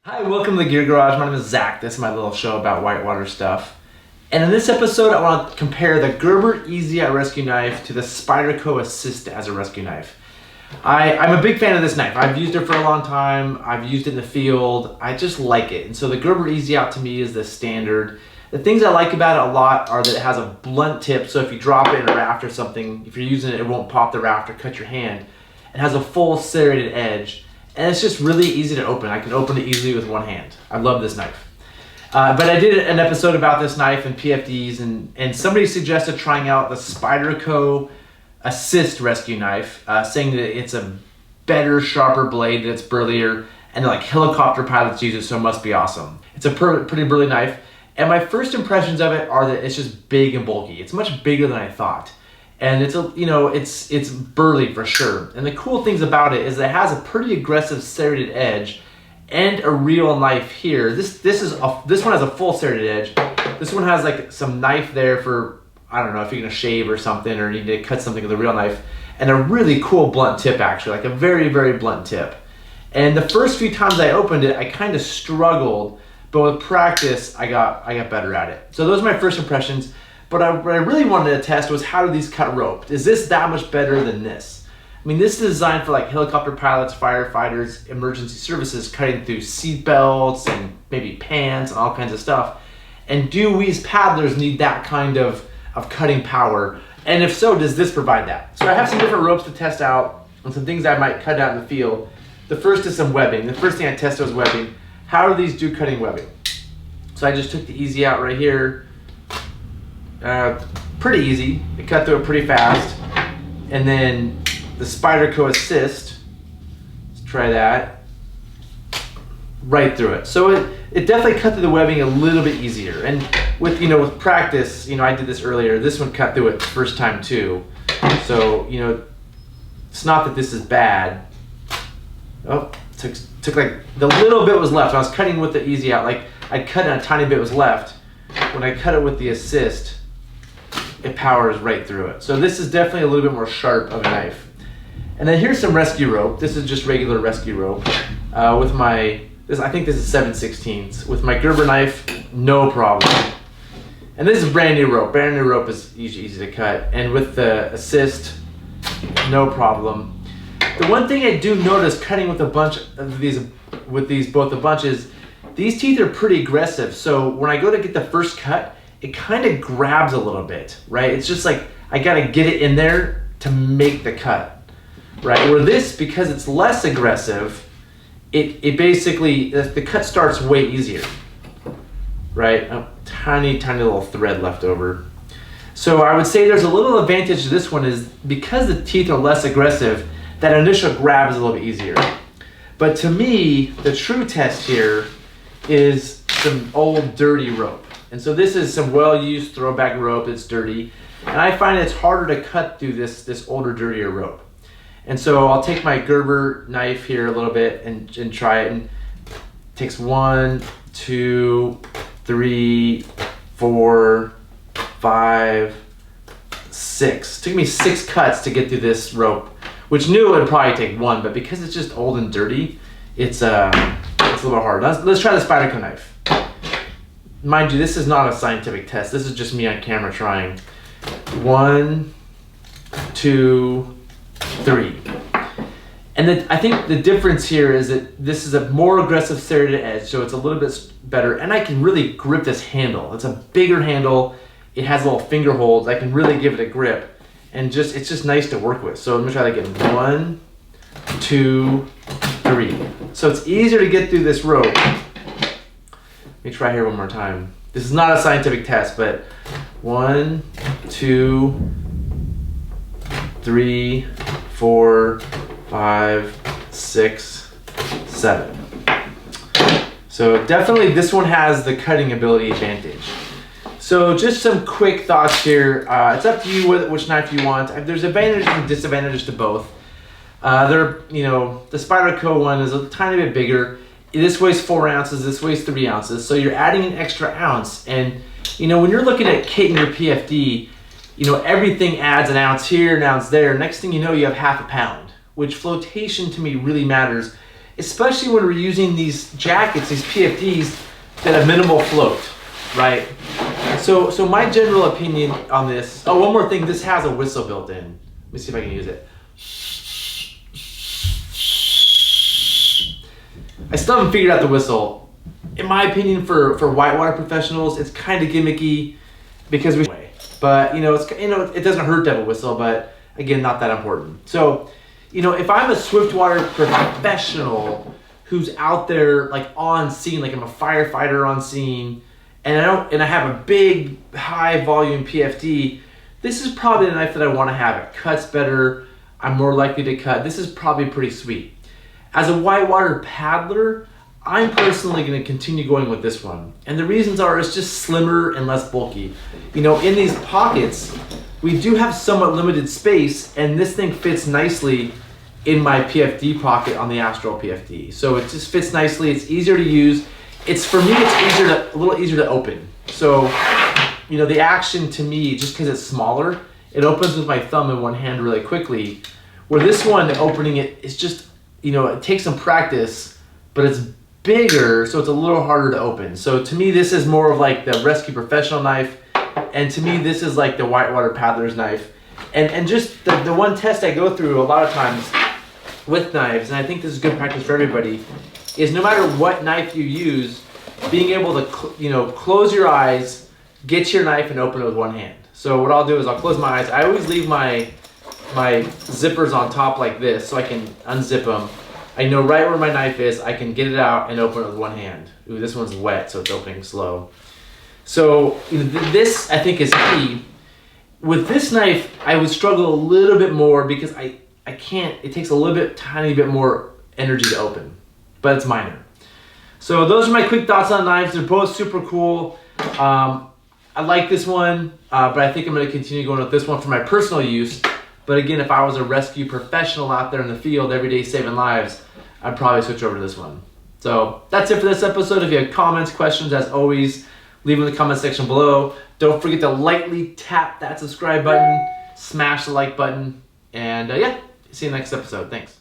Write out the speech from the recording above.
Hi, welcome to the Gear Garage. My name is Zach. This is my little show about whitewater stuff. And in this episode, I want to compare the Gerber Easy Out Rescue Knife to the Spyderco Assist as a rescue knife. I'm a big fan of this knife. I've used it for a long time. I've used it in the field. I just like it. And so the Gerber Easy Out to me is the standard. The things I like about it a lot are that it has a blunt tip, so if you drop it in a raft or something, if you're using it, it won't pop the raft or cut your hand. It has a full serrated edge. And it's just really easy to open. I can open it easily with one hand. I love this knife. But I did an episode about this knife and PFDs, and somebody suggested trying out the Spyderco Assist rescue knife, saying that it's a better, sharper blade, that it's burlier, and like helicopter pilots use it, so it must be awesome. It's a pretty burly knife, and my first impressions of it are that it's just big and bulky. It's much bigger than I thought. And it's burly for sure. And the cool things about it is that it has a pretty aggressive serrated edge and a real knife here. This one has a full serrated edge. This one has like some knife there for, I don't know, if you're gonna shave or something or need to cut something with a real knife. And a really cool blunt tip actually, like a very, very blunt tip. And the first few times I opened it, I kind of struggled, but with practice, I got better at it. So those are my first impressions. But what I really wanted to test was, how do these cut rope? Is this that much better than this? I mean, this is designed for like helicopter pilots, firefighters, emergency services, cutting through seat belts and maybe pants and all kinds of stuff. And do we as paddlers need that kind of cutting power? And if so, does this provide that? So I have some different ropes to test out and some things I might cut out in the field. The first is some webbing. The first thing I tested was webbing. How do these do cutting webbing? So I just took the Easy Out right here. Pretty easy. It cut through it pretty fast. And then the Spyderco Assist, let's try that, right through it. So it definitely cut through the webbing a little bit easier. And with practice, I did this earlier, this one cut through it the first time too. So, it's not that this is bad. Oh, took like the little bit was left. I was cutting with the Easy Out, like I cut and a tiny bit was left. When I cut it with the Assist, it powers right through it. So this is definitely a little bit more sharp of a knife. And then here's some rescue rope. This is just regular rescue rope. With I think this is 7/16. With my Gerber knife, no problem. And this is brand new rope. Brand new rope is easy to cut. And with the Assist, no problem. The one thing I do notice cutting with a bunch of these, both the bunches, these teeth are pretty aggressive. So when I go to get the first cut, it kind of grabs a little bit, right? It's just like, I gotta get it in there to make the cut, right? Where this, because it's less aggressive, it basically, the cut starts way easier, right? A tiny, tiny little thread left over. So I would say there's a little advantage to this one is because the teeth are less aggressive, that initial grab is a little bit easier. But to me, the true test here is some old dirty rope. And so this is some well-used throwback rope. It's dirty. And I find it's harder to cut through this older, dirtier rope. And so I'll take my Gerber knife here a little bit and try it. And it takes 1, 2, 3, 4, 5, 6. It took me 6 cuts to get through this rope, which knew it would probably take 1, but because it's just old and dirty, it's a little bit hard. Let's try the Spyderco knife. Mind you, this is not a scientific test. This is just me on camera trying. 1, 2, 3. And I think the difference here is that this is a more aggressive serrated edge, so it's a little bit better, and I can really grip this handle. It's a bigger handle. It has little finger holds. I can really give it a grip, and it's just nice to work with. So let me try that again. 1, 2, 3. So it's easier to get through this rope. Let me try here one more time. This is not a scientific test, but 1, 2, 3, 4, 5, 6, 7. So definitely this one has the cutting ability advantage. So just some quick thoughts here. It's up to you which knife you want. There's advantages and disadvantages to both. The Spyderco one is a tiny bit bigger. This weighs 4 ounces, this weighs 3 ounces, so you're adding an extra ounce. And when you're looking at kitting your PFD, everything adds an ounce here, an ounce there. Next thing you know, you have half a pound, which flotation to me really matters. especially when we're using these jackets, these PFDs that have minimal float, right? So my general opinion on this, oh, one more thing, this has a whistle built in. Let me see if I can use it. I still haven't figured out the whistle. In my opinion, for whitewater professionals, it's kind of gimmicky because but it doesn't hurt to have a whistle, but again, not that important. So, if I'm a swiftwater professional who's out there like on scene, like I'm a firefighter on scene, and I have a big high volume PFD, this is probably the knife that I want to have. It cuts better. I'm more likely to cut. This is probably pretty sweet. As a whitewater paddler, I'm personally going to continue going with this one. And the reasons are it's just slimmer and less bulky. In these pockets, we do have somewhat limited space, and this thing fits nicely in my PFD pocket on the Astral PFD. So it just fits nicely. It's easier to use. For me, it's a little easier to open. So, the action to me, just because it's smaller, it opens with my thumb in one hand really quickly. Where this one, opening it is just, it takes some practice, but it's bigger, so it's a little harder to open. So to me, this is more of like the rescue professional knife, and to me, this is like the whitewater paddler's knife. And just the one test I go through a lot of times with knives, and I think this is good practice for everybody, is no matter what knife you use, being able to close your eyes, get your knife, and open it with one hand. So what I'll do is I'll close my eyes. I always leave my zippers on top like this so I can unzip them. I know right where my knife is. I can get it out and open it with one hand. Ooh, this one's wet, so it's opening slow. So this, I think, is key. With this knife, I would struggle a little bit more because I can't, it takes a little bit, tiny bit more energy to open, but it's minor. So those are my quick thoughts on knives. They're both super cool. I like this one, but I think I'm going to continue going with this one for my personal use. But again, if I was a rescue professional out there in the field every day saving lives, I'd probably switch over to this one. So that's it for this episode. If you have comments, questions, as always, leave them in the comment section below. Don't forget to lightly tap that subscribe button, smash the like button, and yeah, see you next episode. Thanks.